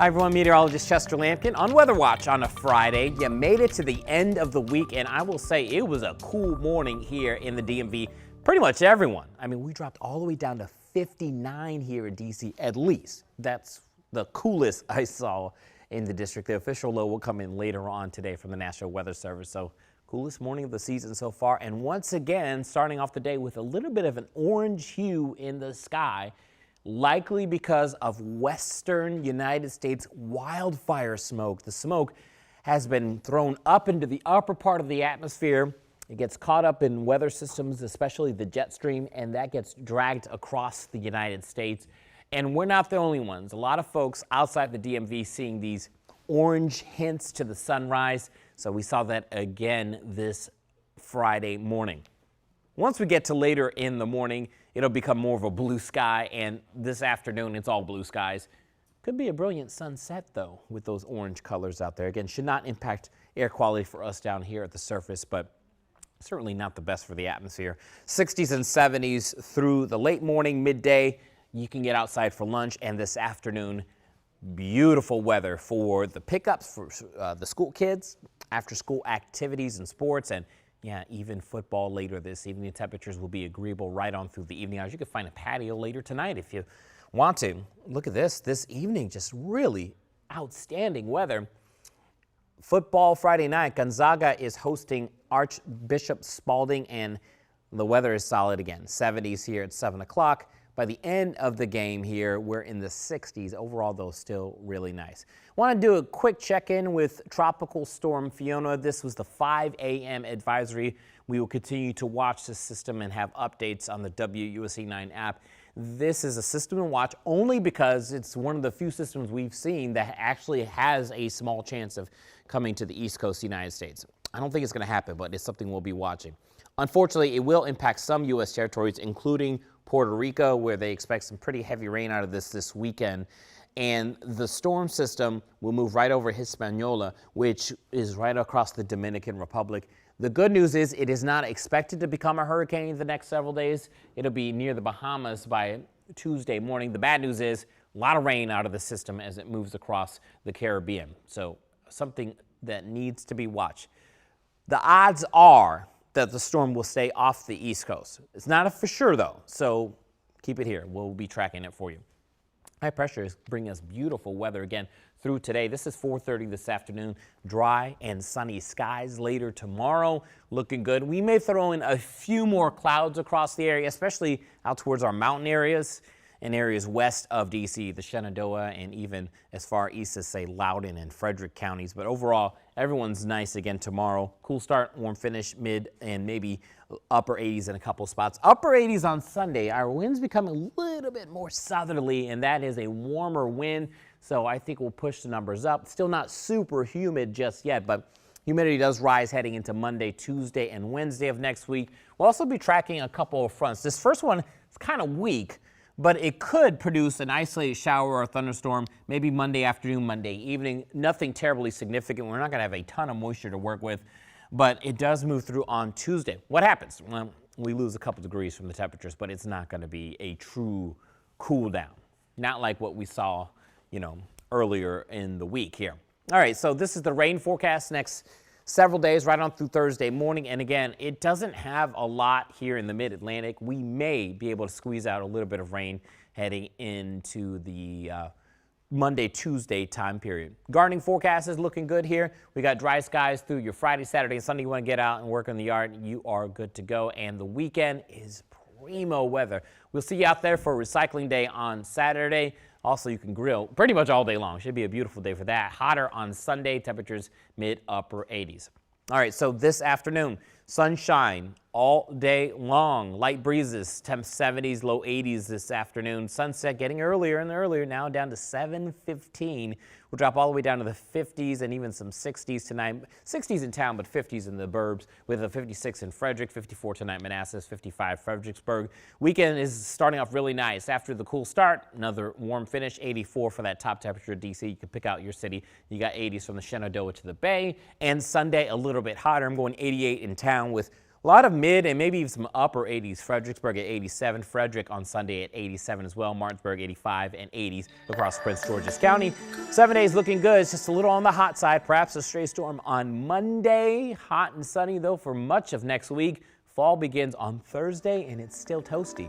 Hi everyone, meteorologist Chester Lampkin on Weather Watch on a Friday. You made it to the end of the week, and I will say it was a cool morning here in the DMV. Pretty much everyone. I mean, we dropped all the way down to 59 here in DC, at least. That's the coolest I saw in the district. The official low will come in later on today from the National Weather Service. So coolest morning of the season so far. And once again, starting off the day with a little bit of an orange hue in the sky, likely because of western United States wildfire smoke. The smoke has been thrown up into the upper part of the atmosphere. It gets caught up in weather systems, especially the jet stream, and that gets dragged across the United States. And we're not the only ones. A lot of folks outside the DMV seeing these orange hints to the sunrise. So we saw that again this Friday morning. Once we get to later in the morning, it'll become more of a blue sky, and this afternoon it's all blue skies. Could be a brilliant sunset though with those orange colors out there. Again, should not impact air quality for us down here at the surface, but certainly not the best for the atmosphere. 60s and 70s through the late morning, midday. You can get outside for lunch, and this afternoon, beautiful weather for the pickups for the school kids, after school activities and sports, and yeah, even football later this evening. Temperatures will be agreeable right on through the evening hours. You can find a patio later tonight if you want to. Look at this evening, just really outstanding weather. Football Friday night, Gonzaga is hosting Archbishop Spalding, and the weather is solid again. 70s here at 7 o'clock. By the end of the game here, we're in the 60s. Overall, though, still really nice. Want to do a quick check-in with Tropical Storm Fiona. This was the 5 a.m. advisory. We will continue to watch the system and have updates on the WUSC 9 app. This is a system to watch only because it's one of the few systems we've seen that actually has a small chance of coming to the East Coast of the United States. I don't think it's going to happen, but it's something we'll be watching. Unfortunately, it will impact some U.S. territories, including Puerto Rico, where they expect some pretty heavy rain out of this weekend. And the storm system will move right over Hispaniola, which is right across the Dominican Republic. The good news is it is not expected to become a hurricane in the next several days. It'll be near the Bahamas by Tuesday morning. The bad news is a lot of rain out of the system as it moves across the Caribbean. So something that needs to be watched. The odds are that the storm will stay off the East Coast. It's not for sure, though, so keep it here. We'll be tracking it for you. High pressure is bringing us beautiful weather again through today. This is 4:30 this afternoon. Dry and sunny skies later tomorrow. Looking good. We may throw in a few more clouds across the area, especially out towards our mountain areas and areas west of D.C., the Shenandoah, and even as far east as, say, Loudoun and Frederick counties. But overall, everyone's nice again tomorrow. Cool start, warm finish, mid and maybe upper 80s in a couple spots. Upper 80s on Sunday. Our winds become a little bit more southerly, and that is a warmer wind. So I think we'll push the numbers up. Still not super humid just yet, but humidity does rise heading into Monday, Tuesday, and Wednesday of next week. We'll also be tracking a couple of fronts. This first one is kind of weak, but it could produce an isolated shower or thunderstorm maybe Monday afternoon, Monday evening. Nothing terribly significant. We're not going to have a ton of moisture to work with, but it does move through on Tuesday. What happens? Well, we lose a couple degrees from the temperatures, but it's not going to be a true cool down. Not like what we saw, earlier in the week here. All right, so this is the rain forecast next several days right on through Thursday morning. And again, it doesn't have a lot here in the mid-Atlantic. We may be able to squeeze out a little bit of rain heading into the Monday, Tuesday time period. Gardening forecast is looking good here. We got dry skies through your Friday, Saturday, and Sunday. You want to get out and work in the yard, you are good to go. And the weekend is primo weather. We'll see you out there for recycling day on Saturday. Also, you can grill pretty much all day long. Should be a beautiful day for that. Hotter on Sunday, temperatures mid-upper 80s. All right, so this afternoon, sunshine all day long. Light breezes, temps 70s, low 80s this afternoon. Sunset getting earlier and earlier, now down to 7:15. We'll drop all the way down to the 50s and even some 60s tonight. 60s in town, but 50s in the burbs, with a 56 in Frederick, 54 tonight Manassas, 55 Fredericksburg. Weekend is starting off really nice. After the cool start, another warm finish, 84 for that top temperature of D.C. You can pick out your city. You got 80s from the Shenandoah to the Bay. And Sunday, a little bit hotter. I'm going 88 in town with A lot of mid and maybe even some upper 80s. Fredericksburg at 87. Frederick on Sunday at 87 as well. Martinsburg 85 and 80s across Prince George's County. 7 days looking good. It's just a little on the hot side. Perhaps a stray storm on Monday. Hot and sunny though for much of next week. Fall begins on Thursday and it's still toasty.